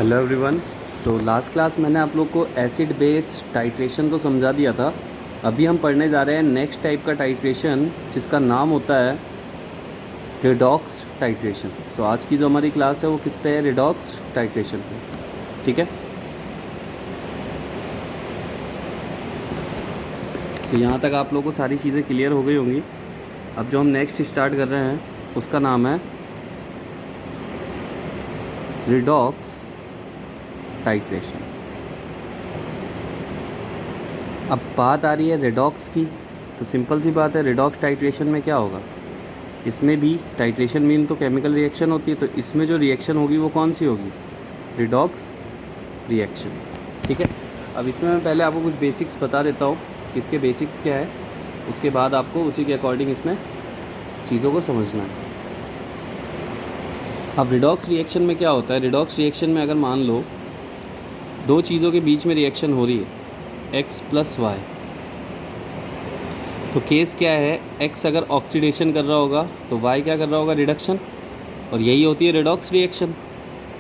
Hello everyone. तो last class मैंने आप लोग को एसिड बेस टाइट्रेशन तो समझा दिया था। अभी हम पढ़ने जा रहे हैं नेक्स्ट टाइप का टाइट्रेशन जिसका नाम होता है रिडॉक्स टाइट्रेशन। सो आज की जो हमारी क्लास है वो किस पे है? रिडॉक्स टाइट्रेशन पे। ठीक है, तो यहाँ तक आप लोगों को सारी चीज़ें क्लियर हो गई होंगी। अब जो हम नेक्स्ट स्टार्ट कर रहे हैं उसका नाम है रिडॉक्स टाइट्रेशन। अब बात आ रही है रिडॉक्स की, तो सिंपल सी बात है, रिडॉक्स टाइट्रेशन में क्या होगा? इसमें भी टाइट्रेशन मीन तो केमिकल रिएक्शन होती है, तो इसमें जो रिएक्शन होगी वो कौन सी होगी? Redox reaction. ठीक है, अब इसमें मैं पहले आपको कुछ बेसिक्स बता देता हूँ, इसके बेसिक्स क्या है, उसके बाद आपको उसी के अकॉर्डिंग इसमें चीज़ों को समझना है। अब रिडॉक्स रिएक्शन में क्या होता है? रिडॉक्स रिएक्शन में अगर मान लो दो चीज़ों के बीच में रिएक्शन हो रही है, x प्लस वाई, तो केस क्या है? x अगर ऑक्सीडेशन कर रहा होगा तो y क्या कर रहा होगा? रिडक्शन। और यही होती है रिडॉक्स रिएक्शन।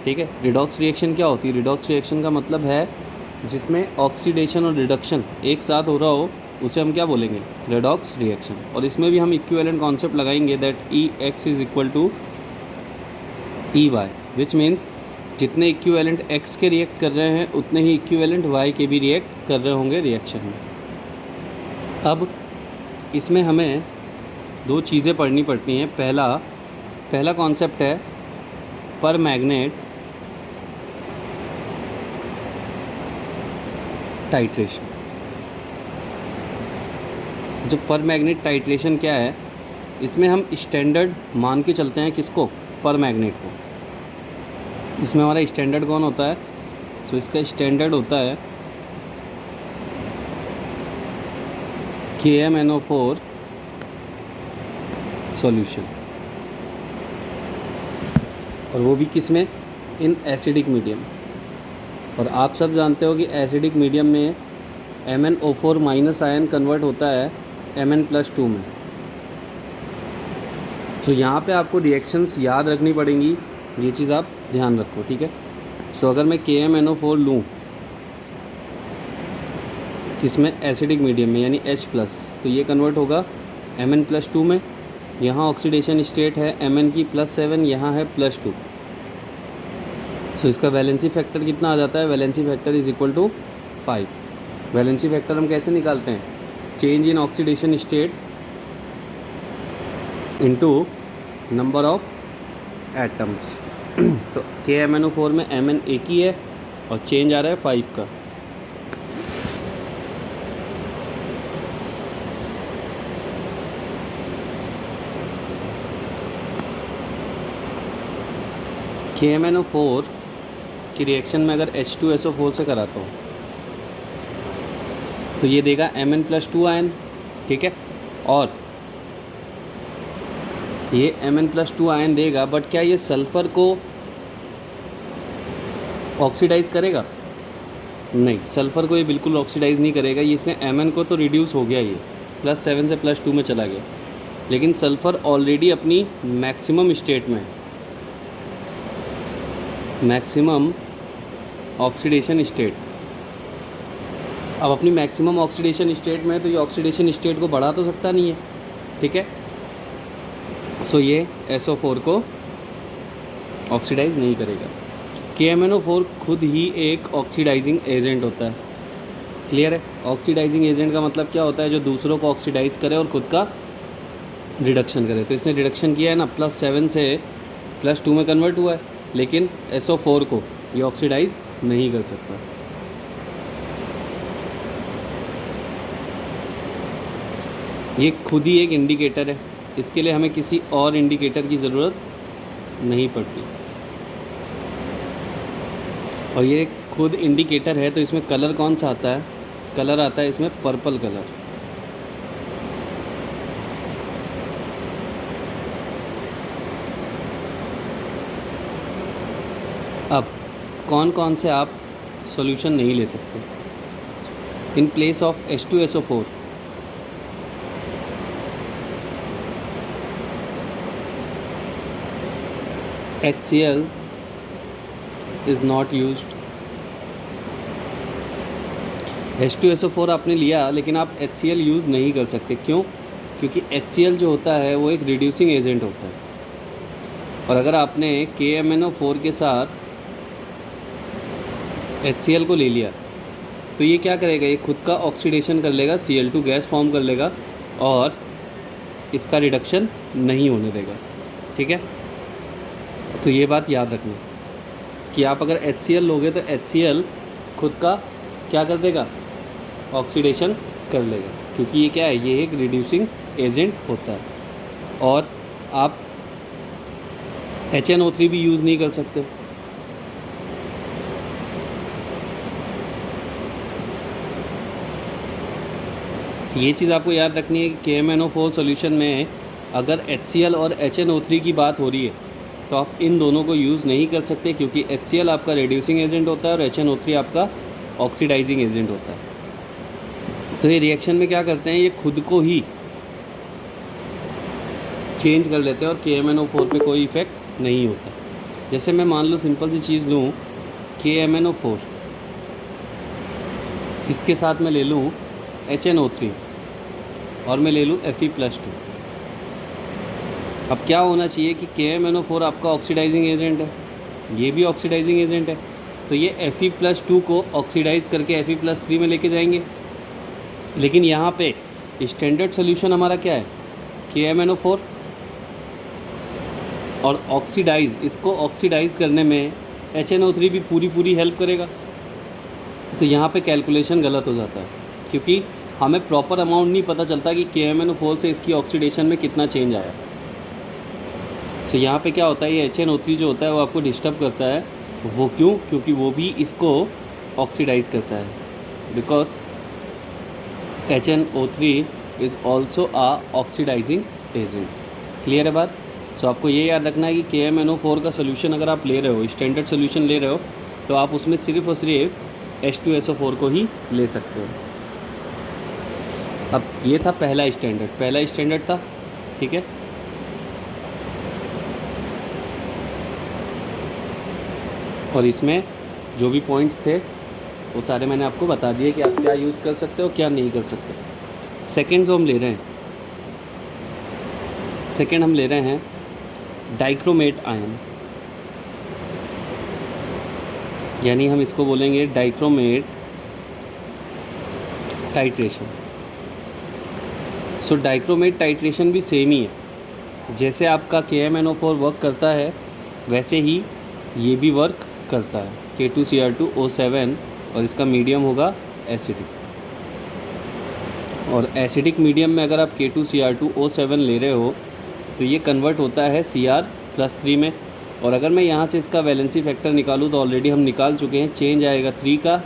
ठीक है, रिडॉक्स रिएक्शन क्या होती है? रिडॉक्स रिएक्शन का मतलब है जिसमें ऑक्सीडेशन और रिडक्शन एक साथ हो रहा हो, उसे हम क्या बोलेंगे? Redox reaction. और इसमें भी हम इक्विवेलेंट कॉन्सेप्ट लगाएंगे that E X is equal to E Y, which means जितने इक्विवेलेंट x के रिएक्ट कर रहे हैं उतने ही इक्विवेलेंट y के भी रिएक्ट कर रहे होंगे रिएक्शन में। अब इसमें हमें दो चीज़ें पढ़नी पड़ती हैं। पहला कॉन्सेप्ट है पर मैग्नेट टाइट्रेशन। जो पर मैग्नेट टाइट्रेशन क्या है, इसमें हम स्टैंडर्ड मान के चलते हैं। किसको? पर मैग्नेट को। इसमें हमारा स्टैंडर्ड कौन होता है? तो इसका स्टैंडर्ड होता है KMnO4 सॉल्यूशन, और वो भी किस में? इन एसिडिक मीडियम। और आप सब जानते हो कि एसिडिक मीडियम में MnO4 माइनस आयन कन्वर्ट होता है Mn+2 में। तो यहाँ पे आपको रिएक्शंस याद रखनी पड़ेंगी, ये चीज़ आप ध्यान रखो। ठीक है, सो अगर मैं KMnO4 लूँ किसमें? एसिडिक मीडियम में, यानी H+, तो ये कन्वर्ट होगा Mn+2 में। यहाँ ऑक्सीडेशन स्टेट है Mn की +7, यहाँ है +2। सो इसका वैलेंसी फैक्टर कितना आ जाता है? Valency factor is equal to 5। Valency factor हम कैसे निकालते हैं? Change in oxidation state into number of atoms. तो KMnO4 में Mn एक ही है और चेंज आ रहा है 5 का। KMnO4 की रिएक्शन में अगर H2SO4 से कराता हूँ तो ये देगा Mn+2 आयन। ठीक है, और ये Mn+2 आयन देगा, बट क्या ये सल्फ़र को ऑक्सीडाइज़ करेगा? नहीं, सल्फ़र को ये बिल्कुल ऑक्सीडाइज़ नहीं करेगा। ये इससे Mn को तो रिड्यूस हो गया, ये +7 से +2 में चला गया, लेकिन सल्फ़र ऑलरेडी अपनी मैक्सिमम स्टेट में, मैक्सिमम ऑक्सीडेशन स्टेट। अब अपनी मैक्सिमम ऑक्सीडेशन स्टेट में, तो ये ऑक्सीडेशन स्टेट को बढ़ा तो सकता नहीं है। ठीक है, सो ये SO4 को ऑक्सीडाइज़ नहीं करेगा। KMnO4 खुद ही एक ऑक्सीडाइजिंग एजेंट होता है। क्लियर है? ऑक्सीडाइजिंग एजेंट का मतलब क्या होता है? जो दूसरों को ऑक्सीडाइज़ करे और ख़ुद का रिडक्शन करे। तो इसने रिडक्शन किया है ना, +7 से +2 में कन्वर्ट हुआ है, लेकिन SO4 को ये ऑक्सीडाइज़ नहीं कर सकता। ये खुद ही एक इंडिकेटर है, इसके लिए हमें किसी और इंडिकेटर की ज़रूरत नहीं पड़ती। और ये खुद इंडिकेटर है, तो इसमें कलर कौन सा आता है? कलर आता है इसमें पर्पल कलर। अब कौन कौन से आप सॉल्यूशन नहीं ले सकते? In place of H2SO4 HCl is not used. H2SO4 आपने लिया, लेकिन आप HCl यूज़ नहीं कर सकते। क्यों? क्योंकि HCl जो होता है वो एक रिड्यूसिंग एजेंट होता है, और अगर आपने KMnO4 के साथ HCl को ले लिया तो ये क्या करेगा, ये खुद का ऑक्सीडेशन कर लेगा, Cl2 गैस फॉर्म कर लेगा और इसका रिडक्शन नहीं होने देगा। ठीक है, तो ये बात याद रखना कि आप अगर HCl लोगे तो HCl खुद का क्या कर देगा, ऑक्सीडेशन कर लेगा, क्योंकि ये क्या है, ये एक रिड्यूसिंग एजेंट होता है। और आप HNO3 भी यूज़ नहीं कर सकते। ये चीज़ आपको याद रखनी है कि KMnO4 सॉल्यूशन में अगर HCl और HNO3 की बात हो रही है तो आप इन दोनों को यूज़ नहीं कर सकते, क्योंकि HCl आपका रिड्यूसिंग एजेंट होता है और HNO3 आपका ऑक्सीडाइजिंग एजेंट होता है। तो ये रिएक्शन में क्या करते हैं, ये खुद को ही चेंज कर लेते हैं और KMnO4 पे कोई इफ़ेक्ट नहीं होता। जैसे मैं मान लो सिंपल सी चीज़ लूँ, KMnO4, इसके साथ मैं ले लूँ HNO3 और मैं ले लूँ Fe+2। अब क्या होना चाहिए कि KMnO4 आपका ऑक्सीडाइजिंग एजेंट है, ये भी ऑक्सीडाइजिंग एजेंट है, तो ये Fe+2 को ऑक्सीडाइज करके Fe+3 में लेके जाएंगे। लेकिन यहाँ पे स्टैंडर्ड सोल्यूशन हमारा क्या है, KMnO4, और ऑक्सीडाइज, इसको ऑक्सीडाइज करने में HNO3 भी पूरी हेल्प करेगा। तो यहाँ पे कैलकुलेशन गलत हो जाता है, क्योंकि हमें प्रॉपर अमाउंट नहीं पता चलता कि KMnO4 से इसकी ऑक्सीडेशन में कितना चेंज आया। तो यहाँ पे क्या होता है, ये HNO3 जो होता है वो आपको डिस्टर्ब करता है। वो क्यों? क्योंकि वो भी इसको ऑक्सीडाइज करता है, because HNO3 is also a oxidising agent. Clear है बात? तो आपको ये याद रखना है कि KMnO4 का सोल्यूशन अगर आप ले रहे हो, स्टैंडर्ड सोल्यूशन ले रहे हो, तो आप उसमें सिर्फ और सिर्फ H2SO4 को ही ले सकते हो। अब ये था पहला स्टैंडर्ड था। ठीक है, और इसमें जो भी पॉइंट्स थे वो सारे मैंने आपको बता दिए कि आप क्या यूज़ कर सकते हो, क्या नहीं कर सकते। सेकेंड जो हम ले रहे हैं, सेकेंड हम ले रहे हैं डाइक्रोमेट आयन, यानी हम इसको बोलेंगे डाइक्रोमेट टाइट्रेशन। सो डाइक्रोमेट टाइट्रेशन भी सेम ही है, जैसे आपका KMnO4 वर्क करता है वैसे ही ये भी वर्क करता है, K2Cr2O7, और इसका मीडियम होगा एसिडिक। और एसिडिक मीडियम में अगर आप K2Cr2O7 ले रहे हो तो ये कन्वर्ट होता है Cr+3 में, और अगर मैं यहाँ से इसका वैलेंसी फैक्टर निकालूँ तो ऑलरेडी हम निकाल चुके हैं, चेंज आएगा 3 का,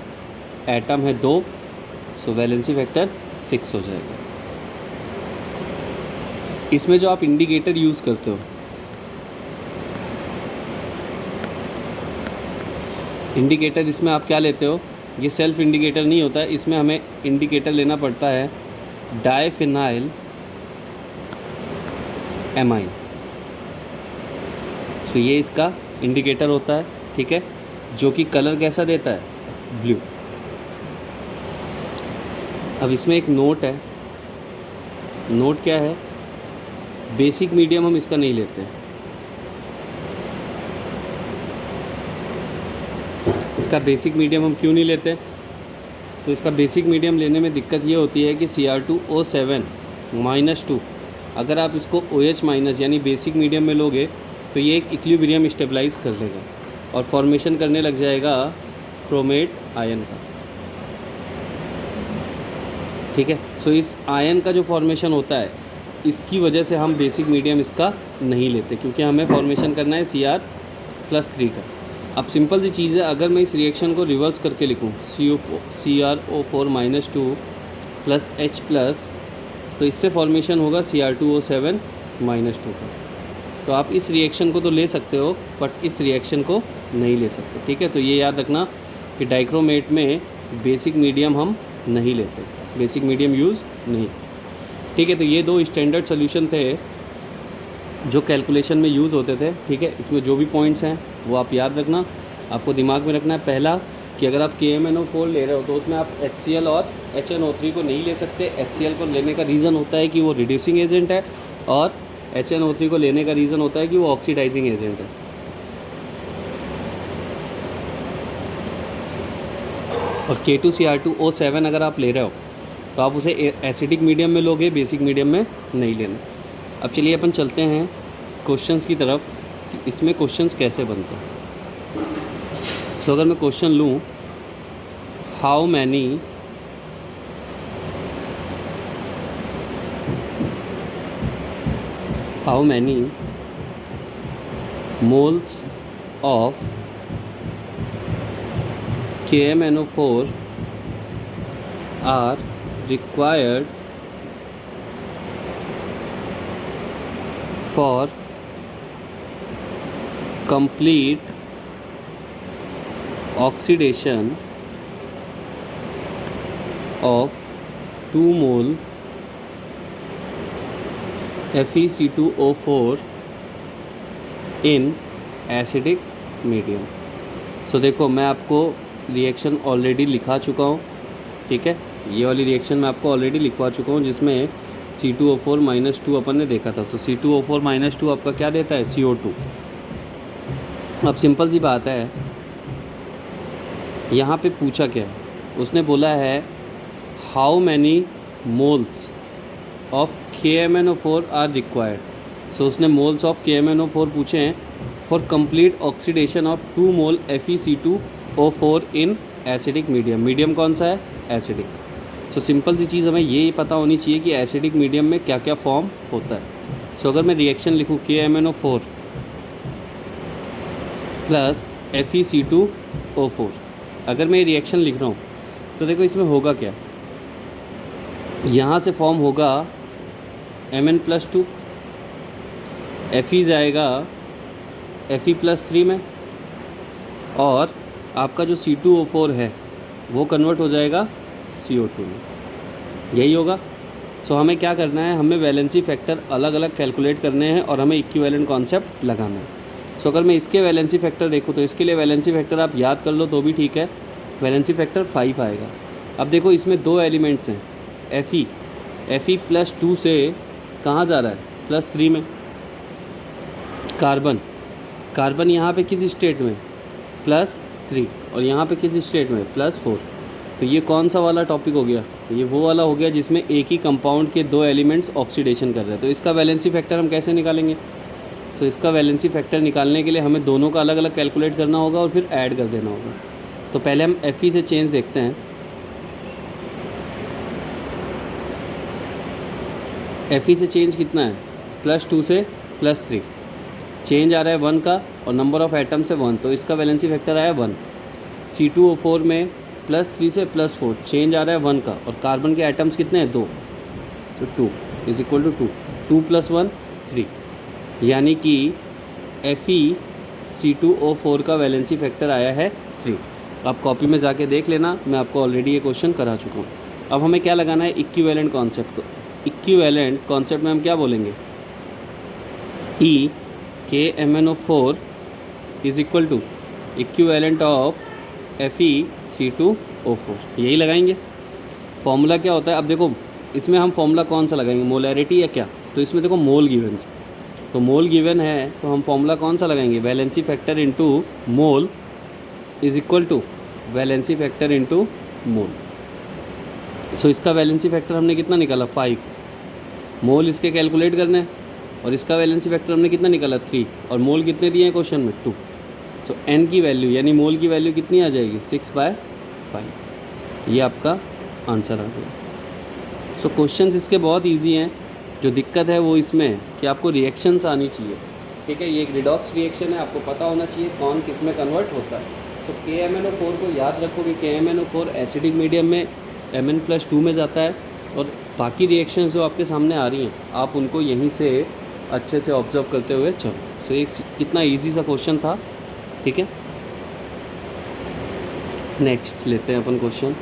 एटम है 2, सो वैलेंसी फैक्टर 6 हो जाएगा। इसमें जो आप इंडिकेटर यूज़ करते हो, इंडिकेटर इसमें आप क्या लेते हो, ये सेल्फ इंडिकेटर नहीं होता है, इसमें हमें इंडिकेटर लेना पड़ता है डाइफिनाइल एमाइन। तो ये इसका इंडिकेटर होता है। ठीक है, जो कि कलर कैसा देता है, ब्लू। अब इसमें एक नोट है, नोट क्या है, बेसिक मीडियम हम इसका नहीं लेते। इसका बेसिक मीडियम हम क्यों नहीं लेते, तो इसका बेसिक मीडियम लेने में दिक्कत ये होती है कि Cr2O7-2, अगर आप इसको OH- यानी बेसिक मीडियम में लोगे तो ये एक इक्विलिब्रियम स्टेबलाइज कर लेगा और फॉर्मेशन करने लग जाएगा क्रोमेट आयन का। ठीक है, सो इस आयन का जो फॉर्मेशन होता है, इसकी वजह से हम बेसिक मीडियम इसका नहीं लेते, क्योंकि हमें फॉर्मेशन करना है Cr+3 का। अब सिंपल सी चीज़ है, अगर मैं इस रिएक्शन को रिवर्स करके लिखूँ CrO4-2 + H+, तो इससे फॉर्मेशन होगा Cr2O7-2 का। तो आप इस रिएक्शन को तो ले सकते हो, बट इस रिएक्शन को नहीं ले सकते। ठीक है, तो ये याद रखना कि डाइक्रोमेट में बेसिक मीडियम हम नहीं लेते, बेसिक मीडियम यूज़ नहीं। ठीक है, तो ये 2 स्टैंडर्ड सोल्यूशन थे जो कैलकुलेशन में यूज़ होते थे। ठीक है, इसमें जो भी पॉइंट्स हैं वो आप याद रखना। आपको दिमाग में रखना है पहला कि अगर आप KMnO4 ले रहे हो तो उसमें आप HCl और HNO3 को नहीं ले सकते। HCl को लेने का रीज़न होता है कि वो रिड्यूसिंग एजेंट है, और HNO3 को लेने का रीज़न होता है कि वो ऑक्सीडाइजिंग एजेंट है। और K2Cr2O7 अगर आप ले रहे हो तो आप उसे एसिडिक मीडियम में लोगे, बेसिक मीडियम में नहीं लेना। अब चलिए अपन चलते हैं क्वेश्चंस की तरफ कि इसमें क्वेश्चंस कैसे बनते हैं। सो अगर मैं क्वेश्चन लूँ, how many moles of KMnO4 are required for complete oxidation of 2 mole FeC2O4 in acidic medium। सो देखो मैं आपको रिएक्शन ऑलरेडी लिखा चुका हूँ, ठीक है। ये वाली रिएक्शन मैं आपको ऑलरेडी लिखवा चुका हूँ जिसमें C2O4 - 2 अपन ने देखा था। सो C2O4 - 2 आपका क्या देता है, CO2। अब सिंपल सी बात है, यहाँ पे पूछा क्या है, उसने बोला है how many moles of KMnO4 are required. So उसने मोल्स ऑफ KMnO4 पूछे हैं for complete oxidation of 2 mole FeC2O4 in acidic medium. Medium कौन सा है, एसिडिक। सो सिंपल सी चीज़ हमें ये पता होनी चाहिए कि एसिडिक मीडियम में क्या क्या फॉर्म होता है। सो अगर मैं रिएक्शन लिखूँ KMnO4 प्लस FeC2O4, अगर मैं ये रिएक्शन लिख रहा हूँ तो देखो इसमें होगा क्या, यहाँ से फॉर्म होगा Mn+2, Fe जाएगा Fe+3 में, और आपका जो C2O4 है वो कन्वर्ट हो जाएगा CO2 में, यही होगा। सो हमें क्या करना है, हमें वैलेंसी फैक्टर अलग अलग कैलकुलेट करने हैं और हमें इक्विवेलेंट कॉन्सेप्ट लगाना है। सो अगर मैं इसके वैलेंसी फैक्टर देखूँ तो इसके लिए वैलेंसी फैक्टर आप याद कर लो तो भी ठीक है, वैलेंसी फैक्टर 5 आएगा। अब देखो इसमें 2 एलिमेंट्स हैं, Fe+2 से कहाँ जा रहा है, +3 में। कार्बन यहाँ पे किस स्टेट में, +3, और यहाँ पे किस स्टेट में, +4। तो ये कौन सा वाला टॉपिक हो गया, ये वो वाला हो गया जिसमें एक ही कंपाउंड के 2 एलिमेंट्स ऑक्सीडेशन कर रहे हैं। तो इसका वैलेंसी फैक्टर हम कैसे निकालेंगे, तो इसका वैलेंसी फैक्टर निकालने के लिए हमें दोनों का अलग अलग कैलकुलेट करना होगा और फिर ऐड कर देना होगा। तो पहले हम Fe से चेंज देखते हैं। Fe से चेंज कितना है, +2 से +3, चेंज आ रहा है 1 का, और नंबर ऑफ़ एटम्स है 1, तो इसका वैलेंसी फैक्टर आया 1। C2O4 में +3 से +4, चेंज आ रहा है 1 का, और कार्बन के एटम्स कितने हैं, 2, तो 2 = 2, 2 + 1 3, यानी कि FeC2O4 का वैलेंसी फैक्टर आया है 3। आप कॉपी में जाके देख लेना, मैं आपको ऑलरेडी ये क्वेश्चन करा चुका हूँ। अब हमें क्या लगाना है, इक्विवेलेंट कॉन्सेप्ट। तो इक्विवेलेंट कॉन्सेप्ट में हम क्या बोलेंगे, KMnO4 is equal to equivalent of FeC2O4, यही लगाएंगे। फॉर्मूला क्या होता है, अब देखो इसमें हम फॉर्मूला कौन सा लगाएंगे, मोलैरिटी या क्या, तो इसमें देखो मोल गिवन है, तो मोल गिवन है तो हम फॉर्मूला कौन सा लगाएंगे, valency factor into mole is equal to valency factor into mole. So इसका वैलेंसी फैक्टर हमने कितना निकाला, 5, मोल इसके कैलकुलेट करने हैं, और इसका वैलेंसी फैक्टर हमने कितना निकाला, 3, और मोल कितने दिए हैं क्वेश्चन में, 2। सो n की वैल्यू यानी मोल की वैल्यू कितनी आ जाएगी, 6/5। ये आपका आंसर आ गया। सो क्वेश्चंस इसके बहुत इजी हैं, जो दिक्कत है वो इसमें है कि आपको रिएक्शंस आनी चाहिए, ठीक है। ये एक रिडॉक्स रिएक्शन है, आपको पता होना चाहिए कौन किस में कन्वर्ट होता है। सो KMnO4 को याद रखो कि KMnO4 एसिडिक मीडियम में Mn+2 में जाता है, और बाकी रिएक्शंस जो आपके सामने आ रही हैं आप उनको यहीं से अच्छे से ऑब्जर्व करते हुए चलो। सो ये कितना इजी सा क्वेश्चन था, ठीक है। नेक्स्ट लेते हैं अपन क्वेश्चन।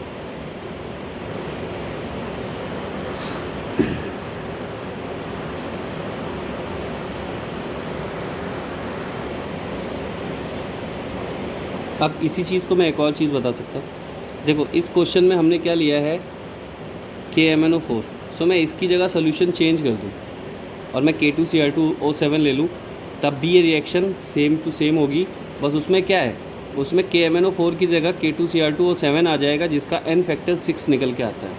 अब इसी चीज़ को मैं एक और चीज़ बता सकता हूँ। देखो इस क्वेश्चन में हमने क्या लिया है, KMnO4। सो मैं इसकी जगह सोल्यूशन चेंज कर दूँ और मैं K2Cr2O7 ले लूँ, तब भी ये रिएक्शन सेम टू सेम होगी। बस उसमें क्या है, उसमें KMnO4 की जगह K2Cr2O7 आ जाएगा, जिसका N फैक्टर 6 निकल के आता है।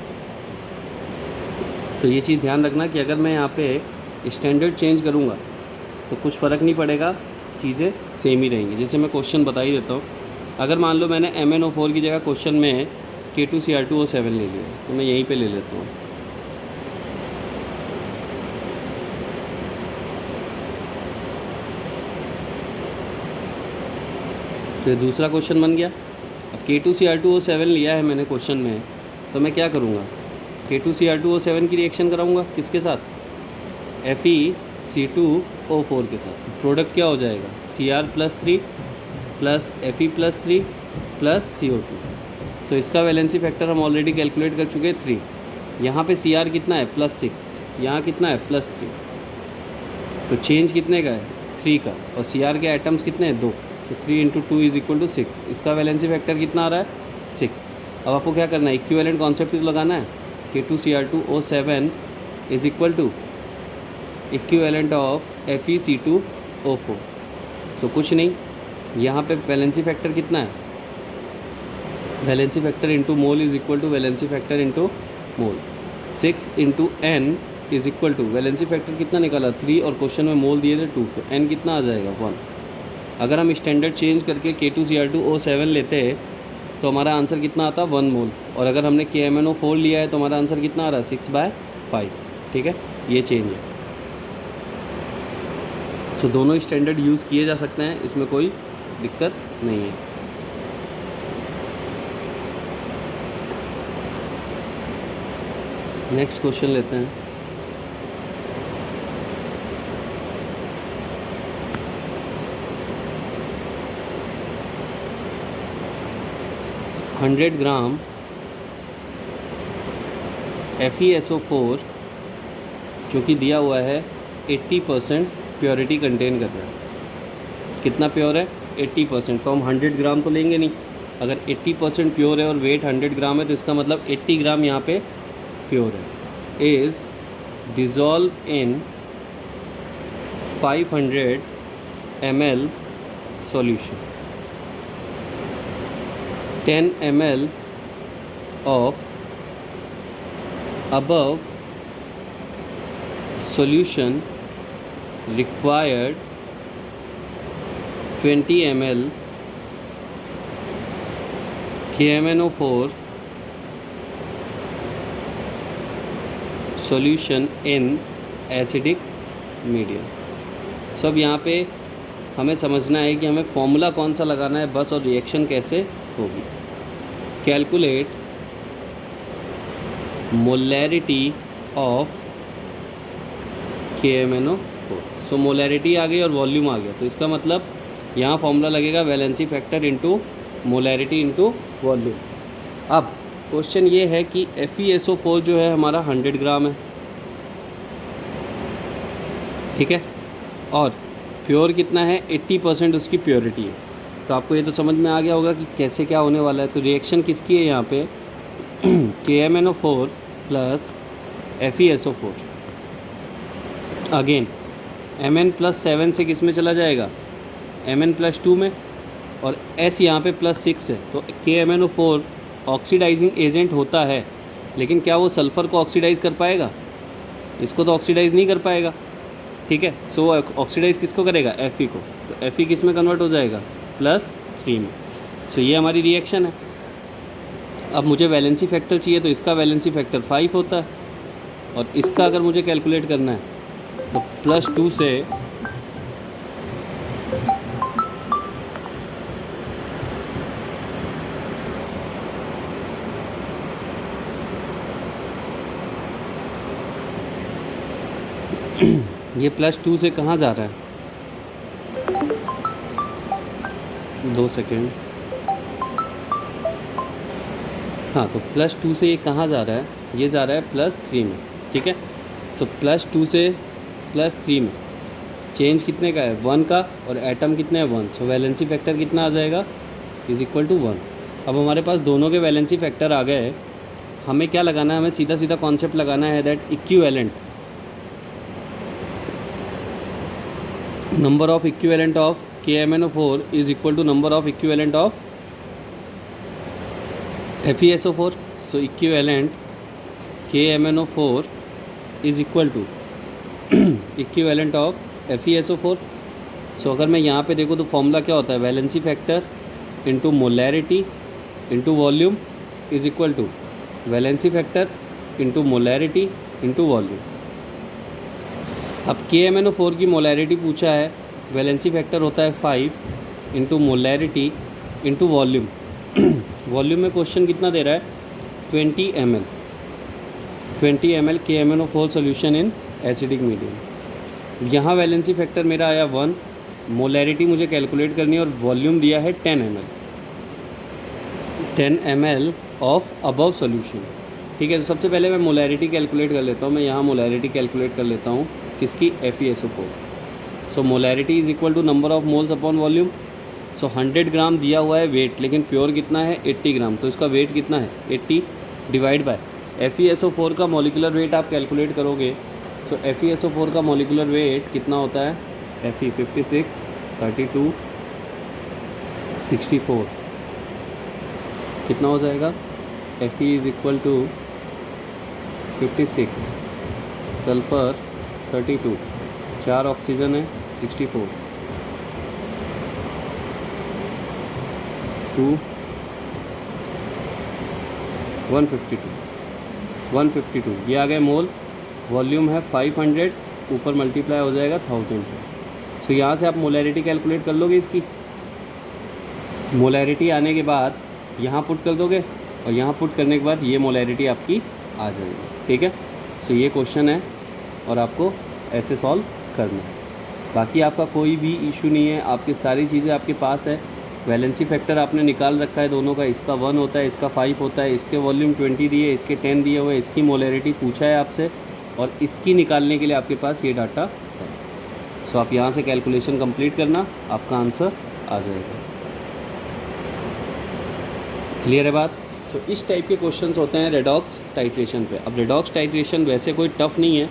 तो ये चीज़ ध्यान रखना कि अगर मैं यहाँ पे स्टैंडर्ड चेंज करूँगा तो कुछ फ़र्क नहीं पड़ेगा, चीज़ें सेम ही रहेंगी। जैसे मैं क्वेश्चन बता ही देता हूँ। अगर मान लो मैंने MnO4 की जगह क्वेश्चन में K2Cr2O7 ले लिया, तो मैं यहीं पे ले लेता हूँ। तो ये दूसरा क्वेश्चन बन गया। अब K2Cr2O7 लिया है मैंने क्वेश्चन में, तो मैं क्या करूँगा, K2Cr2O7 की रिएक्शन कराऊँगा किसके साथ, FeC2O4 के साथ। तो प्रोडक्ट क्या हो जाएगा, Cr+3 plus Fe+3 plus CO2। तो इसका वैलेंसी फैक्टर हम ऑलरेडी कैलकुलेट कर चुके हैं 3। यहाँ पे Cr कितना है, +6, यहाँ कितना है, +3। तो चेंज कितने का है, 3 का, और Cr के आइटम्स कितने हैं, 2। तो 3 × 2 = 6। इसका वैलेंसी फैक्टर कितना आ रहा है, 6। अब आपको क्या करना है, इक्विवेलेंट कॉन्सेप्ट लगाना है। K2Cr2O7 is equal to equivalent of FeC2O4। So कुछ नहीं, यहाँ पे वैलेंसी फैक्टर कितना है, valency factor into mole is equal to valency factor into mole. 6 × N is equal to, valency factor कितना निकाला, 3, और क्वेश्चन में मोल दिए थे 2, तो N कितना आ जाएगा, 1। अगर हम स्टैंडर्ड चेंज करके K2Cr2O7 लेते हैं तो हमारा आंसर कितना आता, 1 मोल। और अगर हमने KMnO4 लिया है तो हमारा आंसर कितना आ रहा है, 6/5। ठीक है, ये चेंज है। सो दोनों स्टैंडर्ड यूज़ किए जा सकते हैं, इसमें कोई दिक्कत नहीं है। नेक्स्ट क्वेश्चन लेते हैं। $100 ग्राम FeSO4 जो कि दिया हुआ है 80% प्योरिटी कंटेन कर रहा है। कितना प्योर है, 80%। तो हम 100 ग्राम तो लेंगे नहीं। अगर 80% प्योर है और वेट 100 ग्राम है तो इसका मतलब 80 ग्राम यहाँ पे प्योर है। Is dissolve in 500 ml solution. 10 ml of above solution required 20 ml KMnO4 solution in acidic medium। सब यहाँ पे हमें समझना है कि हमें फॉर्मूला कौन सा लगाना है बस, और रिएक्शन कैसे होगी। Calculate molarity of KMnO4। So molarity आ गई और वॉल्यूम आ गया, तो इसका मतलब यहाँ फॉर्मूला लगेगा valency factor into molarity into volume. अब क्वेश्चन ये है कि FeSO4 जो है हमारा 100 ग्राम है, ठीक है, और प्योर कितना है, 80% उसकी प्योरिटी है। तो आपको ये तो समझ में आ गया होगा कि कैसे क्या होने वाला है। तो रिएक्शन किसकी है यहाँ पे, KMnO4 plus FeSO4। Again Mn+7 से किस में चला जाएगा, Mn+2 में, और S यहाँ पे +6 है। तो KMnO4 ऑक्सीडाइजिंग एजेंट होता है, लेकिन क्या वो सल्फ़र को ऑक्सीडाइज़ कर पाएगा, इसको तो ऑक्सीडाइज़ नहीं कर पाएगा। ठीक है, सो ऑक्सीडाइज़ किसको करेगा, Fe को। तो Fe किस में कन्वर्ट हो जाएगा, +3 में। सो ये हमारी रिएक्शन है। अब मुझे वैलेंसी फैक्टर चाहिए, तो इसका वैलेंसी फैक्टर 5 होता है, और इसका अगर मुझे कैलकुलेट करना है तो +2 से ये +2 से कहाँ जा रहा है, 2 सेकेंड। हाँ, तो +2 से ये कहाँ जा रहा है, ये जा रहा है +3 में। ठीक है, सो +2 से +3 में चेंज कितने का है, 1 का, और एटम कितने हैं, 1। सो वैलेंसी फैक्टर कितना आ जाएगा, इज इक्वल टू 1। अब हमारे पास दोनों के वैलेंसी फैक्टर आ गए। हमें क्या लगाना है, हमें सीधा सीधा कॉन्सेप्ट लगाना है that equivalent number of equivalent of KMnO4 is equal to number of equivalent of FeSO4। So equivalent KMnO4 is equal to equivalent of FeSO4। So अगर मैं यहाँ पे देखूँ तो फॉर्मूला क्या होता है, valency factor into molarity into volume is equal to valency factor into molarity into volume. अब KMnO4 की मोलैरिटी पूछा है, वैलेंसी फैक्टर होता है 5 into molarity into volume. Volume में क्वेश्चन कितना दे रहा है, 20 ml KMnO4 solution in acidic medium. यहाँ वैलेंसी फैक्टर मेरा आया 1, मोलैरिटी मुझे कैलकुलेट करनी है और वॉल्यूम दिया है 10 ml ऑफ अबव सोल्यूशन। ठीक है, तो सबसे पहले मैं मोलैरिटी कैलकुलेट कर लेता हूँ। मैं यहाँ मोलैरिटी कैलकुलेट कर लेता हूँ किसकी, FeSO4। So molarity is equal to number of moles upon volume. So 100 gram दिया हुआ है वेट, लेकिन प्योर कितना है 80 ग्राम, तो इसका वेट कितना है 80 डिवाइड बाय FeSO4 का मॉलिकुलर वेट आप कैलकुलेट करोगे। सो FeSO4 का मॉलिकुलर वेट कितना होता है, Fe 56 32 64 कितना हो जाएगा, Fe is equal to 56 sulphur 32 4 oxygen है 64 2 152 ये आ गए मोल। वॉल्यूम है 500, ऊपर मल्टीप्लाई हो जाएगा 1000 से। तो यहाँ से आप मोलैरिटी कैलकुलेट कर लोगे इसकी। मोलैरिटी आने के बाद यहाँ पुट कर दोगे और यहाँ पुट करने के बाद ये मोलैरिटी आपकी आ जाएगी। ठीक है, सो ये क्वेश्चन है और आपको ऐसे सॉल्व करना है। बाकी आपका कोई भी इशू नहीं है, आपकी सारी चीज़ें आपके पास है। वैलेंसी फैक्टर आपने निकाल रखा है दोनों का, इसका 1 होता है, इसका 5 होता है, इसके वॉल्यूम 20 दिए, इसके 10 दिए हुए, इसकी मोलैरिटी पूछा है आपसे और इसकी निकालने के लिए आपके पास ये डाटा है। सो आप यहाँ से कैलकुलेशन कंप्लीट करना, आपका आंसर आ जाएगा। क्लियर है बात। सो इस टाइप के क्वेश्चंस होते हैं रेडॉक्स टाइट्रेशन पे। अब रेडॉक्स टाइट्रेशन वैसे कोई टफ़ नहीं है,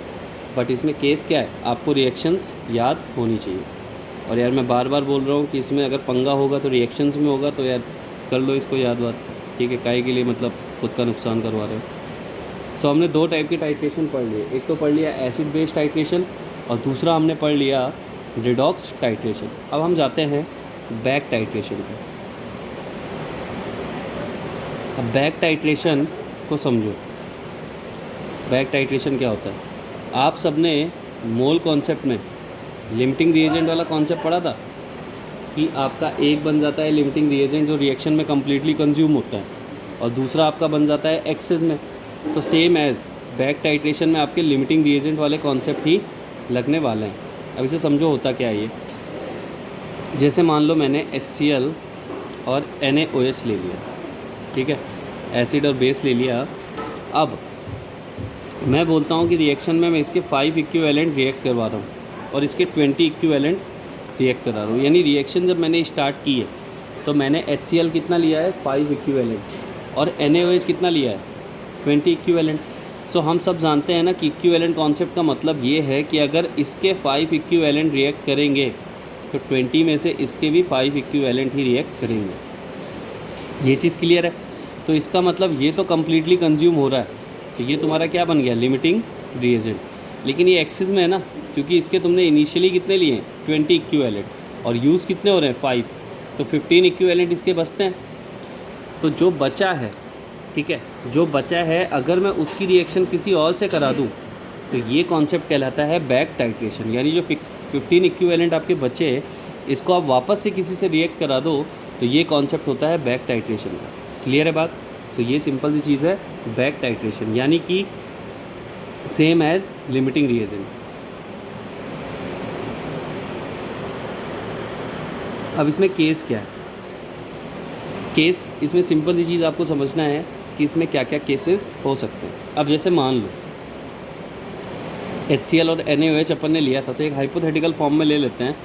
बट इसमें केस क्या है, आपको रिएक्शंस याद होनी चाहिए। और यार मैं बार बार बोल रहा हूँ कि इसमें अगर पंगा होगा तो रिएक्शंस में होगा, तो यार कर लो इसको याद बात। ठीक है, काहे के लिए मतलब खुद का नुकसान करवा रहे हो। सो हमने 2 टाइप की टाइट्रेशन पढ़ लिए, एक तो पढ़ लिया एसिड बेस्ड टाइट्रेशन और दूसरा हमने पढ़ लिया रेडॉक्स टाइट्रेशन। अब हम जाते हैं बैक टाइट्रेशन पे। अब बैक टाइट्रेशन को समझो। बैक टाइट्रेशन क्या होता है, आप सबने मोल कॉन्सेप्ट में लिमिटिंग रिएजेंट वाला कॉन्सेप्ट पढ़ा था कि आपका एक बन जाता है लिमिटिंग रिएजेंट जो रिएक्शन में कम्प्लीटली कंज्यूम होता है और दूसरा आपका बन जाता है एक्सेस में। तो सेम एज बैक टाइट्रेशन में आपके लिमिटिंग रिएजेंट वाले कॉन्सेप्ट ही लगने वाले हैं। अब इसे समझो होता क्या है ये। जैसे मान लो मैंने HCl और NaOH ले लिया, ठीक है, एसिड और बेस ले लिया। अब मैं बोलता हूँ कि रिएक्शन में मैं इसके 5 इक्विवेलेंट रिएक्ट करवा रहा हूँ और इसके 20 इक्विवेलेंट रिएक्ट करा रहा हूँ। यानी रिएक्शन जब मैंने स्टार्ट की है तो मैंने HCl कितना लिया है 5 इक्विवेलेंट और NaOH कितना लिया है 20 इक्विवेलेंट। सो हम सब जानते हैं ना कि इक्विवेलेंट कॉन्सेप्ट का मतलब ये है कि अगर इसके 5 इक्विवेलेंट रिएक्ट करेंगे तो 20 में से इसके भी 5 इक्विवेलेंट ही रिएक्ट करेंगे। ये चीज़ क्लियर है। तो इसका मतलब ये तो कम्प्लीटली कंज्यूम हो रहा है, तो ये तुम्हारा क्या बन गया, लिमिटिंग रिएजेंट। लेकिन ये एक्सेस में है ना, क्योंकि इसके तुमने इनिशियली कितने लिए हैं 20 इक्विवेलेंट और यूज़ कितने हो रहे हैं 5, तो 15 इक्विवेलेंट इसके बचते हैं। तो जो बचा है, ठीक है, जो बचा है अगर मैं उसकी रिएक्शन किसी और से करा दूं तो ये कॉन्सेप्ट कहलाता है बैक टाइट्रेशन। यानी जो 15 इक्विवेलेंट आपके बचे इसको आप वापस से किसी से रिएक्ट करा दो तो ये कॉन्सेप्ट होता है बैक टाइट्रेशन का। क्लियर है बात। तो ये सिंपल सी चीज़ है बैक टाइट्रेशन, यानी कि सेम एज लिमिटिंग रिएजेंट। अब इसमें केस क्या है, केस इसमें सिंपल सी चीज़ आपको समझना है कि इसमें क्या क्या केसेस हो सकते हैं। अब जैसे मान लो HCl और NaOH अपन ने लिया था, तो एक हाइपोथेटिकल फॉर्म में ले लेते हैं।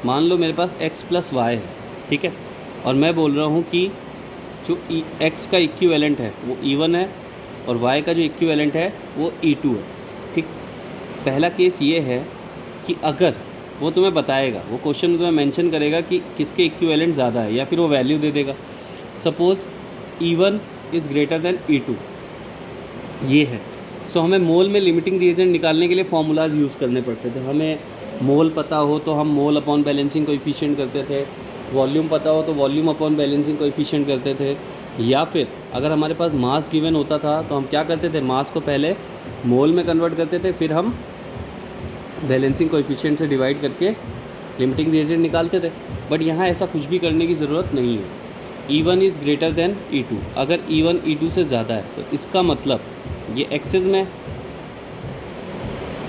मान लो मेरे पास x + y है, ठीक है, और मैं बोल रहा हूँ कि जो एक्स का इक्विवेलेंट है वो E1 है और वाई का जो इक्विवेलेंट है वो E2 है। ठीक, पहला केस ये है कि अगर वो तुम्हें बताएगा, वो क्वेश्चन में तुम्हें मेंशन करेगा कि किसके इक्विवेलेंट ज़्यादा है, या फिर वो वैल्यू दे देगा। Suppose E1 is greater than E2, ये है। सो हमें मोल में लिमिटिंग रिएजेंट निकालने के लिए फॉर्मूलाज यूज़ करने पड़ते थे। हमें मोल पता हो तो हम मोल अपॉन बैलेंसिंग कोएफिशिएंट करते थे, वॉल्यूम पता हो तो वॉल्यूम अपॉन बैलेंसिंग कोएफिशिएंट करते थे, या फिर अगर हमारे पास मास गिवन होता था तो हम क्या करते थे, मास को पहले मोल में कन्वर्ट करते थे, फिर हम बैलेंसिंग कोएफिशिएंट से डिवाइड करके लिमिटिंग रिएजेंट निकालते थे। बट यहाँ ऐसा कुछ भी करने की ज़रूरत नहीं है। E1 is greater than E2, अगर E1 E2 से ज़्यादा है तो इसका मतलब ये एक्सेस में,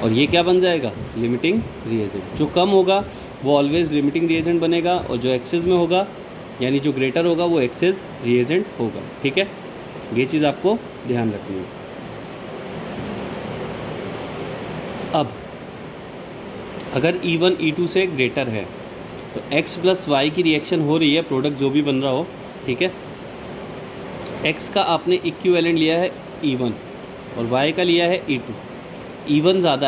और ये क्या बन जाएगा, लिमिटिंग रिएजेंट। जो कम होगा वो ऑलवेज लिमिटिंग रिएजेंट बनेगा, और जो एक्सेस में होगा यानी जो ग्रेटर होगा वो एक्सेस रिएजेंट होगा। ठीक है, ये चीज़ आपको ध्यान रखनी है। अब अगर E1 E2 से ग्रेटर है तो x प्लस वाई की रिएक्शन हो रही है, प्रोडक्ट जो भी बन रहा हो, ठीक है। x का आपने इक्विवेलेंट लिया है E1 और y का लिया है E2। E1 ज़्यादा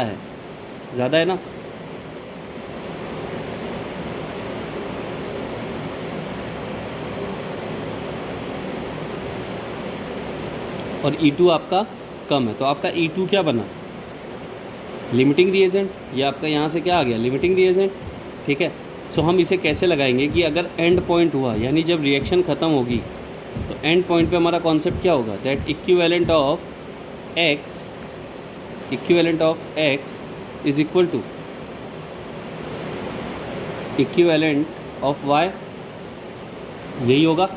है ना, और E2 आपका कम है, तो आपका E2 क्या बना, लिमिटिंग रिएजेंट। ये आपका यहाँ से क्या आ गया, लिमिटिंग रिएजेंट। ठीक है, सो हम इसे कैसे लगाएंगे कि अगर एंड पॉइंट हुआ, यानी जब रिएक्शन ख़त्म होगी, तो एंड पॉइंट पे हमारा कॉन्सेप्ट क्या होगा, that equivalent of x is equal to equivalent of y, यही होगा।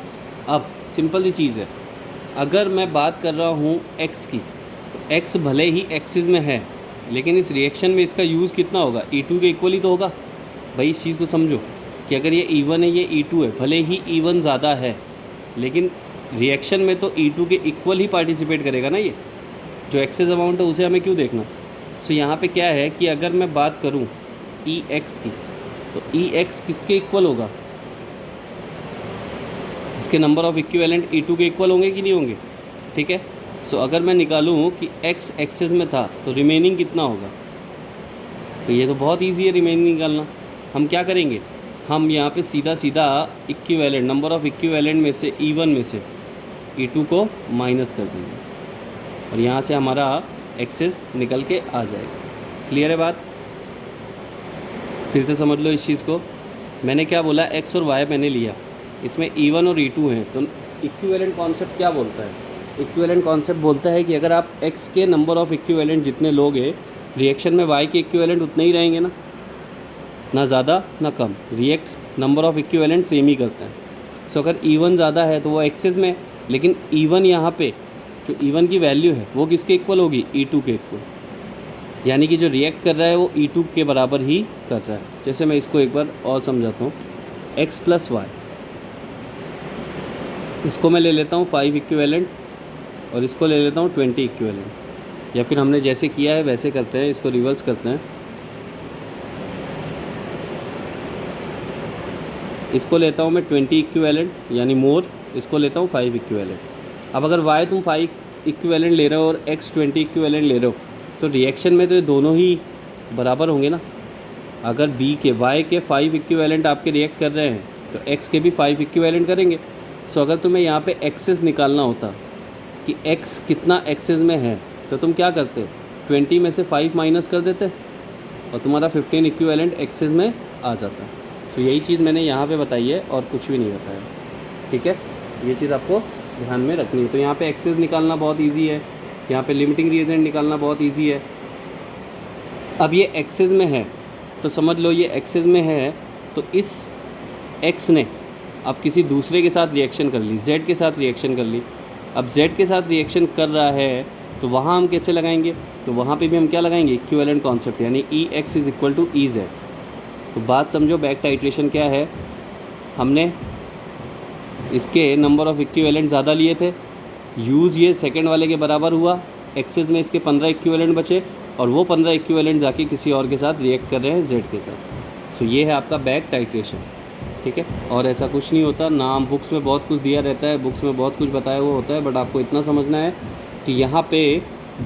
अब सिंपल सी चीज़ है, अगर मैं बात कर रहा हूँ x की, तो x भले ही एक्सिस में है, लेकिन इस रिएक्शन में इसका यूज़ कितना होगा, E2 के इक्वल ही तो होगा। भाई इस चीज़ को समझो कि अगर ये E1 है, ये E2 है, भले ही E1 ज़्यादा है, लेकिन रिएक्शन में तो E2 के इक्वल ही पार्टिसिपेट करेगा ना। ये जो एक्सेस अमाउंट है उसे हमें क्यों देखना। सो यहाँ पे क्या है कि अगर मैं बात करूँ EX की, तो EX किसके इक्वल होगा, इसके नंबर ऑफ़ इक्विवेलेंट E2 के इक्वल होंगे कि नहीं होंगे। ठीक है, सो अगर मैं निकालूँ कि x एक्सेस में था तो रिमेनिंग कितना होगा, तो ये तो बहुत ईजी है रिमेनिंग निकालना। हम क्या करेंगे, हम यहाँ पे सीधा इक्विवेलेंट, नंबर ऑफ़ इक्विवेलेंट में से E1 में से E2 को माइनस कर देंगे, और यहाँ से हमारा एक्सेस निकल के आ जाएगा। क्लियर है बात, फिर से समझ लो इस चीज़ को। मैंने क्या बोला, x और y मैंने लिया, इसमें E1 और E2 हैं, तो इक्विवेलेंट कॉन्सेप्ट क्या बोलता है, इक्विवेलेंट कॉन्सेप्ट बोलता है कि अगर आप x के नंबर ऑफ़ इक्विवेलेंट जितने लोगे, रिएक्शन में y के इक्विवेलेंट उतने ही रहेंगे ना ज़्यादा ना कम। React number of equivalent same ही करता है। सो अगर E1 ज़्यादा है तो वो एक्सेस में, लेकिन E1 यहाँ पे जो E1 की वैल्यू है वो किसके इक्वल होगी, E2 के इक्वल, यानी कि जो रिएक्ट कर रहा है वो E2 के बराबर ही कर रहा है। जैसे मैं इसको एक बार और समझाता हूँ, x प्लस वाई, इसको मैं ले लेता हूँ 5 इक्विवेलेंट और इसको ले लेता हूँ 20 इक्विवेलेंट, या फिर हमने जैसे किया है वैसे करते हैं, इसको रिवर्स करते हैं। इसको लेता हूँ मैं 20 इक्विवेलेंट यानी मोर, इसको लेता हूँ 5 इक्विवेलेंट। अब अगर y तुम 5 इक्विवेलेंट ले रहे हो और x 20 इक्विवेलेंट ले रहे हो, तो रिएक्शन में तो ये दोनों ही बराबर होंगे ना। अगर y के 5 इक्विवेलेंट आपके रिएक्ट कर रहे हैं तो x के भी 5 इक्विवेलेंट करेंगे। सो अगर तुम्हें यहाँ पे एक्सेस निकालना होता कि x कितना एक्सेस में है, तो तुम क्या करते, 20 में से 5 माइनस कर देते और तुम्हारा 15 इक्विवेलेंट एक्सेस में आ जाता। तो यही चीज़ मैंने यहाँ पे बताई है और कुछ भी नहीं बताया। ठीक है, ये चीज़ आपको ध्यान में रखनी है। तो यहाँ पे एक्सेस निकालना बहुत इजी है, यहाँ पे लिमिटिंग रिएजेंट निकालना बहुत इजी है। अब ये एक्सेस में है तो समझ लो ये एक्सेस में है, तो इस x ने अब किसी दूसरे के साथ रिएक्शन कर ली, z के साथ रिएक्शन कर ली। अब z के साथ रिएक्शन कर रहा है तो वहाँ हम कैसे लगाएंगे, तो वहाँ पे भी हम क्या लगाएंगे, इक्विवेलेंट कॉन्सेप्ट, यानी EX is equal to EZ। तो बात समझो, बैक टाइट्रेशन क्या है, हमने इसके नंबर ऑफ़ इक्विवेलेंट ज़्यादा लिए थे, यूज़ ये सेकंड वाले के बराबर हुआ, एक्सेस में इसके 15 इक्विवेलेंट बचे, और वो 15 इक्विवेलेंट जाके किसी और के साथ रिएक्ट कर रहे हैं z के साथ। सो ये है आपका बैक टाइट्रेशन। ठीक है। और ऐसा कुछ नहीं होता, नाम बुक्स में बहुत कुछ दिया रहता है, बुक्स में बहुत कुछ बताया हुआ होता है, बट आपको इतना समझना है कि यहाँ पे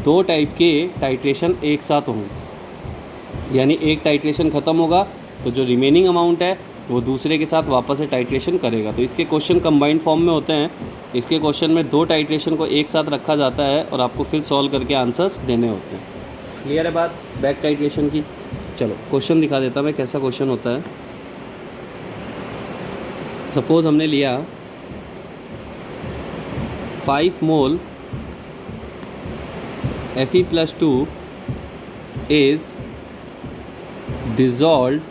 2 टाइप के टाइट्रेशन एक साथ होंगे, यानी एक टाइट्रेशन ख़त्म होगा तो जो रिमेनिंग अमाउंट है वो दूसरे के साथ वापस से टाइट्रेशन करेगा। तो इसके क्वेश्चन कंबाइंड फॉर्म में होते हैं। इसके क्वेश्चन में 2 टाइट्रेशन को एक साथ रखा जाता है और आपको फिर सॉल्व करके आंसर्स देने होते हैं। क्लियर है बात बैक टाइट्रेशन की? चलो क्वेश्चन दिखा देता मैं कैसा क्वेश्चन होता है। सपोज़ हमने लिया 5 मोल Fe+2 is dissolved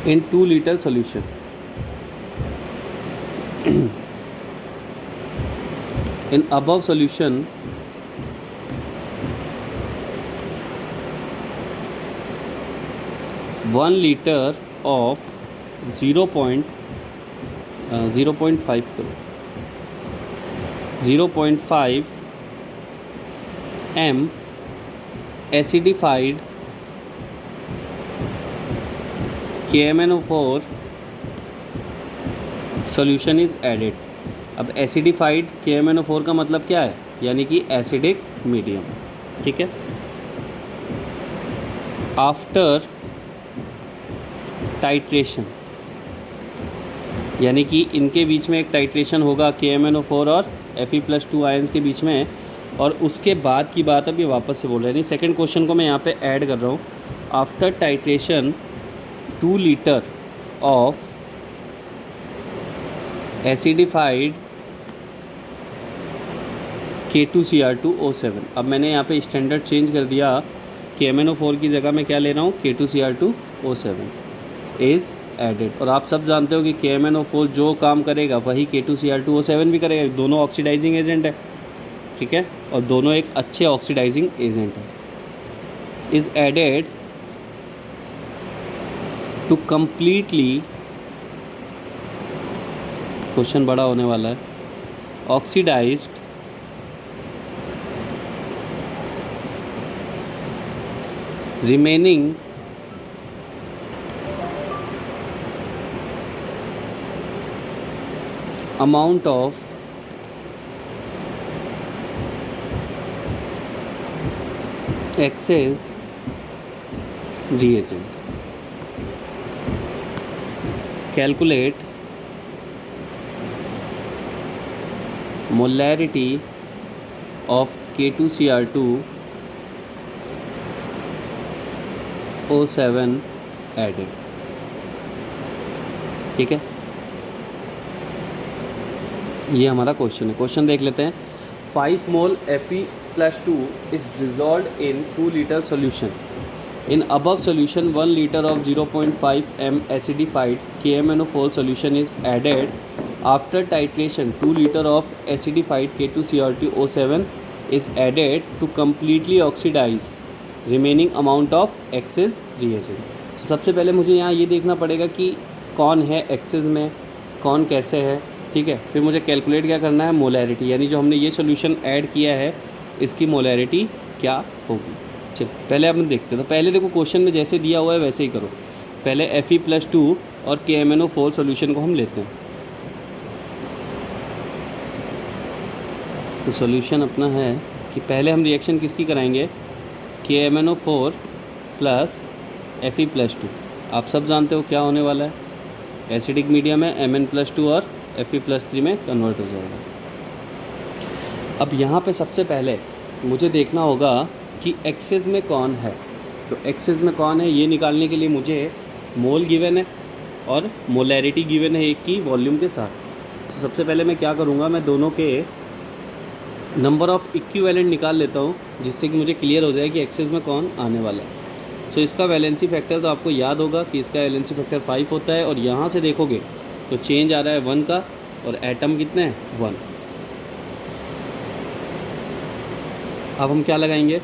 in 2 liter solution. In above solution, 1 liter of 0.5 करो 0.5 m acidified KMnO4 solution is added। अब एसिडिफाइड KMnO4 का मतलब क्या है, यानी कि एसिडिक मीडियम, ठीक है। आफ्टर टाइट्रेशन, यानी कि इनके बीच में एक टाइट्रेशन होगा KMnO4 और Fe+2 आयंस के बीच में, और उसके बाद की बात अब ये वापस से बोल रहे हैं। नहीं, सेकंड क्वेश्चन को मैं यहाँ पे ऐड कर रहा हूँ। After titration 2 litre of acidified K2Cr2O7। अब मैंने यहाँ पे स्टैंडर्ड चेंज कर दिया, KMnO4 की जगह मैं क्या ले रहा हूँ, K2Cr2O7 इज़ एडेड। और आप सब जानते हो कि KMnO4 जो काम करेगा वही K2Cr2O7 भी करेगा। दोनों ऑक्सीडाइजिंग एजेंट है, ठीक है, और दोनों एक अच्छे ऑक्सीडाइजिंग एजेंट है। Is added to completely, question बड़ा होने वाला है, oxidised remaining amount of excess reagent। Calculate molarity of K2Cr2O7 added, ठीक है। ये हमारा क्वेश्चन है। क्वेश्चन देख लेते हैं। 5 मोल Fe+2 is dissolved in 2 liter solution. In above solution 1 liter of 0.5 m acidified KMnO4 solution is added. After titration 2 liter of acidified K2Cr2O7 is added to completely oxidize remaining amount of excess reagent। तो सबसे पहले मुझे यहाँ ये देखना पड़ेगा कि कौन है एक्सेस में, कौन कैसे है, ठीक है। फिर मुझे कैलकुलेट क्या करना है, मोलैरिटी, यानी जो हमने ये सॉल्यूशन ऐड किया है इसकी मोलैरिटी क्या होगी। चलो पहले अपन देखते हैं। तो पहले देखो क्वेश्चन में जैसे दिया हुआ है वैसे ही करो। पहले Fe+2 और KMnO4 सॉल्यूशन को हम लेते हैं। तो सॉल्यूशन अपना है कि पहले हम रिएक्शन किसकी कराएंगे, KMnO4 प्लस Fe+2। आप सब जानते हो क्या होने वाला है, एसिडिक मीडियम है, Mn+2 और Fe+3 में कन्वर्ट हो जाएगा। अब यहाँ पे सबसे पहले मुझे देखना होगा कि एक्सेस में कौन है। तो एक्सेस में कौन है ये निकालने के लिए मुझे मोल गिवन है और मोलैरिटी गिवन है एक की वॉल्यूम के साथ। तो सबसे पहले मैं क्या करूँगा, मैं दोनों के नंबर ऑफ़ इक्विवेलेंट निकाल लेता हूँ, जिससे कि मुझे क्लियर हो जाए कि एक्सेस में कौन आने वाला है। सो इसका वैलेंसी फैक्टर तो आपको याद होगा कि इसका वैलेंसी फैक्टर 5 होता है, और यहाँ से देखोगे तो चेंज आ रहा है 1 का, और एटम कितने हैं 1। अब हम क्या लगाएंगे,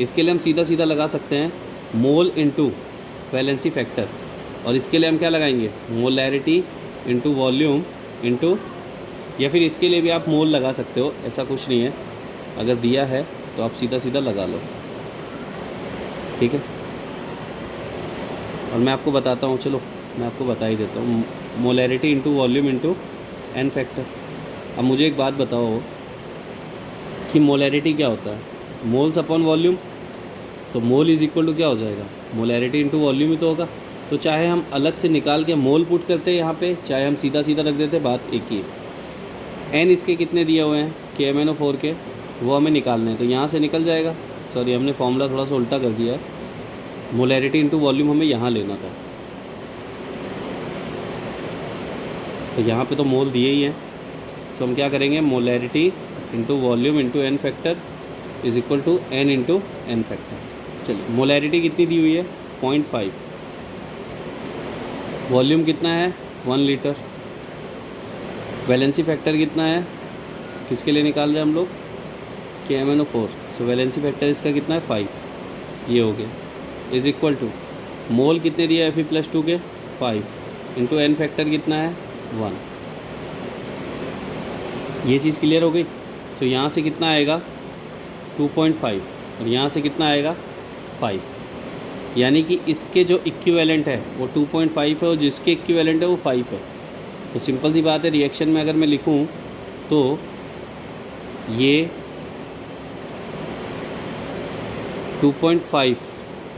इसके लिए हम सीधा सीधा लगा सकते हैं मोल इनटू वैलेंसी फैक्टर, और इसके लिए हम क्या लगाएंगे, मोलैरिटी इनटू वॉल्यूम इनटू, या फिर इसके लिए भी आप मोल लगा सकते हो, ऐसा कुछ नहीं है, अगर दिया है तो आप सीधा सीधा लगा लो, ठीक है। और मैं आपको बताता हूँ, चलो मैं आपको बता ही देता हूँ, molarity into volume into N factor. अब मुझे एक बात बताओ कि मोलैरिटी क्या होता है, मोल्स अपॉन वॉल्यूम। तो मोल इज इक्वल टू क्या हो जाएगा, मोलैरिटी इंटू वॉल्यूम ही तो होगा। तो चाहे हम अलग से निकाल के मोल पुट करते हैं यहाँ पे, चाहे हम सीधा सीधा रख देते, बात एक ही है। एन इसके कितने दिए हुए हैं KMnO4 के, वो हमें निकालने हैं, तो यहाँ से निकल जाएगा। सॉरी, हमने फॉर्मूला थोड़ा सा उल्टा कर दिया है। मोलैरिटी इंटू वॉल्यूम हमें यहाँ लेना था, तो यहाँ पे तो मोल दिए ही हैं। तो हम क्या करेंगे, molarity into volume into N factor is equal to N into N factor. चलिए, मोलैरिटी कितनी दी हुई है 0.5, वॉल्यूम कितना है 1 लीटर, वैलेंसी फैक्टर कितना है, किसके लिए निकाल रहे हैं हम लोग, KMnO4। सो वैलेंसी फैक्टर इसका कितना है 5, ये हो गया, इज इक्वल टू मोल कितने दिया Fe+2 के 5 इंटू एन फैक्टर कितना है 1। ये चीज़ क्लियर हो गई। तो यहाँ से कितना आएगा 2.5 और यहाँ से कितना आएगा 5, यानी कि इसके जो इक्विवेलेंट है वो 2.5 है और जिसके इक्विवेलेंट है वो 5 है। तो सिंपल सी बात है, रिएक्शन में अगर मैं लिखूँ तो ये 2.5,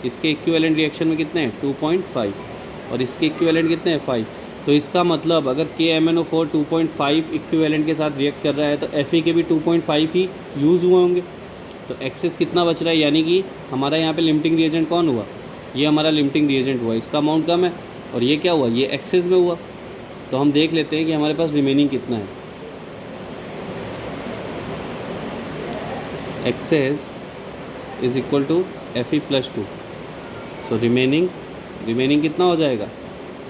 इसके इक्विवेलेंट रिएक्शन में कितने हैं 2.5 और इसके इक्विवेलेंट कितने हैं 5। तो इसका मतलब अगर KMnO4 2.5 इक्विवेलेंट के साथ रिएक्ट कर रहा है तो Fe के भी 2.5 ही यूज़ हुए होंगे। तो एक्सेस कितना बच रहा है, यानी कि हमारा यहाँ पे लिमिटिंग रिएजेंट कौन हुआ, ये हमारा लिमिटिंग रिएजेंट हुआ, इसका अमाउंट कम है और ये क्या हुआ, ये एक्सेस में हुआ। तो हम देख लेते हैं कि हमारे पास रिमेनिंग कितना है। Excess is equal to Fe+2। So remaining कितना हो जाएगा,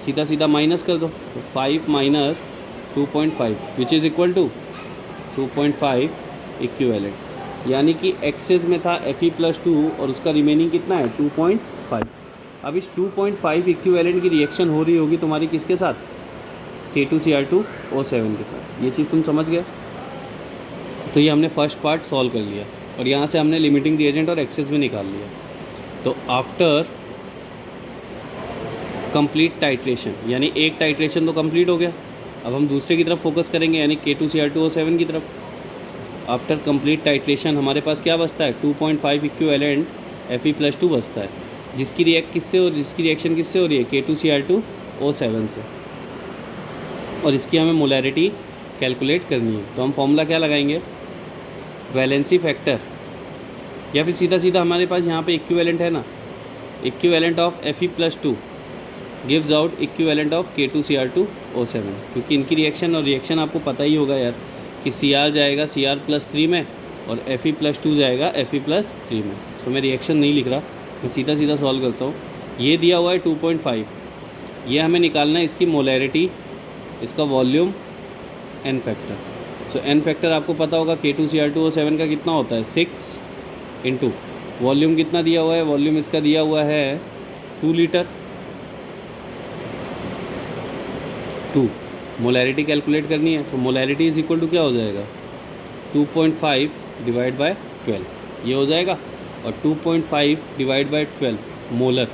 सीधा सीधा माइनस कर दो, तो 5 minus 2.5 which is equal to 2.5 equivalent, यानी कि एक्सेस में था Fe+2 और उसका रिमेनिंग कितना है 2.5। अब इस 2.5 इक्विवेलेंट की रिएक्शन हो रही होगी तुम्हारी किसके साथ, K2Cr2O7 के साथ। ये चीज़ तुम समझ गए। तो ये हमने फर्स्ट पार्ट सॉल्व कर लिया और यहाँ से हमने लिमिटिंग रिएजेंट और एक्सेस भी निकाल लिया। तो आफ्टर कंप्लीट टाइट्रेशन, यानी एक टाइट्रेशन तो कंप्लीट हो गया, अब हम दूसरे की तरफ फोकस करेंगे, यानी K2Cr2O7 की तरफ। आफ्टर कंप्लीट टाइट्रेशन हमारे पास क्या बचता है 2.5 इक्विवेलेंट Fe+2 बचता है, जिसकी रिएक्शन किससे हो रही है K2Cr2O7 से, और इसकी हमें मोलैरिटी कैलकुलेट करनी है। तो हम फॉर्मूला क्या लगाएंगे, वैलेंसी फैक्टर, या फिर सीधा सीधा हमारे पास यहाँ पे इक्विवेलेंट है ना, equivalent of Fe+2 gives out equivalent of K2Cr2O7, क्योंकि इनकी रिएक्शन आपको पता ही होगा यार कि Cr जाएगा Cr+3 में और Fe+2 जाएगा Fe+3 में। तो मैं रिएक्शन नहीं लिख रहा, मैं सीधा सीधा सॉल्व करता हूँ। ये दिया हुआ है 2.5, ये हमें निकालना है इसकी मोलैरिटी, इसका वॉल्यूम, एन फैक्टर। सो एन फैक्टर आपको पता होगा K2Cr2O7 का कितना होता है 6 इंटू वॉल्यूम कितना दिया हुआ है, वॉल्यूम इसका दिया हुआ है 2 लीटर। 2 मोलैरिटी कैलकुलेट करनी है, तो मोलैरिटी इज इक्वल टू क्या हो जाएगा 2.5 डिवाइड बाय 12, ये हो जाएगा। और 2.5 divide by 12 molar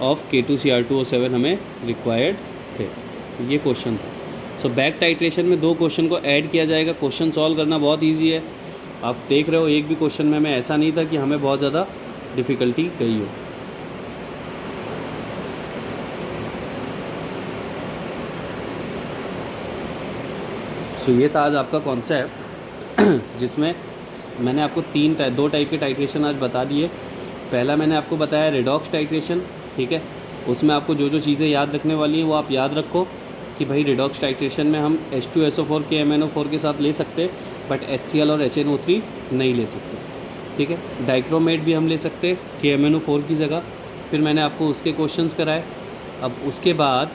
of K2Cr2O7 हमें रिक्वायर्ड थे। तो ये क्वेश्चन था। सो बैक टाइट्रेशन में 2 क्वेश्चन को ऐड किया जाएगा। क्वेश्चन सॉल्व करना बहुत ईजी है, आप देख रहे हो एक भी क्वेश्चन में हमें ऐसा नहीं था कि हमें बहुत ज़्यादा डिफ़िकल्टी गई हो। सो ये था आज आपका कॉन्सेप्ट, जिसमें मैंने आपको 2 टाइप के टाइट्रेशन आज बता दिए। पहला मैंने आपको बताया रेडॉक्स टाइट्रेशन, ठीक है। उसमें आपको जो जो चीज़ें याद रखने वाली हैं वो आप याद रखो कि भाई रेडॉक्स टाइट्रेशन में हम H2SO4 KMnO4 के साथ ले सकते, बट HCl और HNO3 नहीं ले सकते, ठीक है। डाइक्रोमेट भी हम ले सकते KMnO4 की जगह। फिर मैंने आपको उसके क्वेश्चंस कराए। अब उसके बाद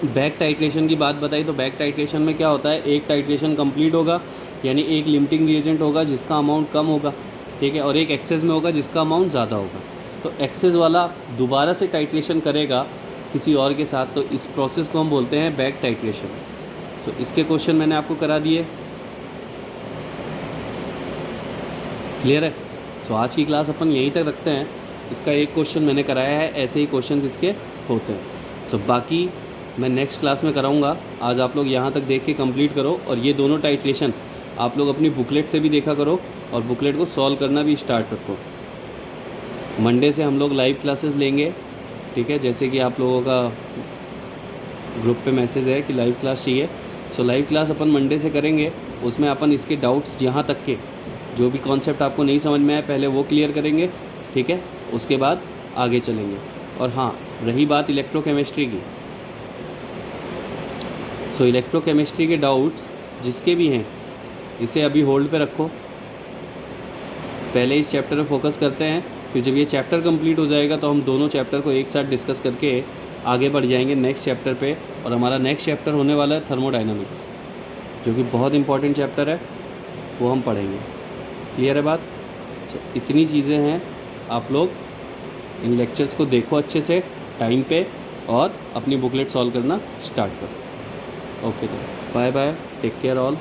बैक टाइट्रेशन की बात बताई। तो बैक टाइट्रेशन में क्या होता है, एक टाइट्रेशन कंप्लीट होगा, यानी एक लिमिटिंग रिएजेंट होगा जिसका अमाउंट कम होगा, ठीक है, और एक एक्सेस में होगा जिसका अमाउंट ज़्यादा होगा। तो एक्सेस वाला दोबारा से टाइट्रेशन करेगा किसी और के साथ, तो इस प्रोसेस को हम बोलते हैं बैक टाइट्रेशन। तो इसके क्वेश्चन मैंने आपको करा दिए, क्लियर है। तो आज की क्लास अपन यहीं तक रखते हैं। इसका एक क्वेश्चन मैंने कराया है, ऐसे ही क्वेश्चन इसके होते हैं। तो बाकी मैं नेक्स्ट क्लास में कराऊंगा। आज आप लोग यहाँ तक देख के कंप्लीट करो, और ये दोनों टाइट्रेशन आप लोग अपनी बुकलेट से भी देखा करो और बुकलेट को सॉल्व करना भी स्टार्ट रखो। मंडे से हम लोग लाइव क्लासेस लेंगे, ठीक है, जैसे कि आप लोगों का ग्रुप पे मैसेज है कि लाइव क्लास चाहिए। सो लाइव क्लास अपन मंडे से करेंगे। उसमें अपन इसके डाउट्स यहाँ तक के जो भी कॉन्सेप्ट आपको नहीं समझ में आए पहले वो क्लियर करेंगे, ठीक है, उसके बाद आगे चलेंगे। और हाँ, रही बात इलेक्ट्रोकेमिस्ट्री की, सो इलेक्ट्रोकेमिस्ट्री के डाउट्स जिसके भी हैं इसे अभी होल्ड पे रखो, पहले इस चैप्टर पे फोकस करते हैं। फिर जब ये चैप्टर कंप्लीट हो जाएगा तो हम दोनों चैप्टर को एक साथ डिस्कस करके आगे बढ़ जाएंगे नेक्स्ट चैप्टर पे। और हमारा नेक्स्ट चैप्टर होने वाला है थर्मोडायनामिक्स, जो कि बहुत इंपॉर्टेंट चैप्टर है, वो हम पढ़ेंगे। क्लियर है बात? सो इतनी चीज़ें हैं, आप लोग इन लेक्चर्स को देखो अच्छे से टाइम पे और अपनी बुकलेट सॉल्व करना स्टार्ट करो। ओके, तो bye bye, take care all.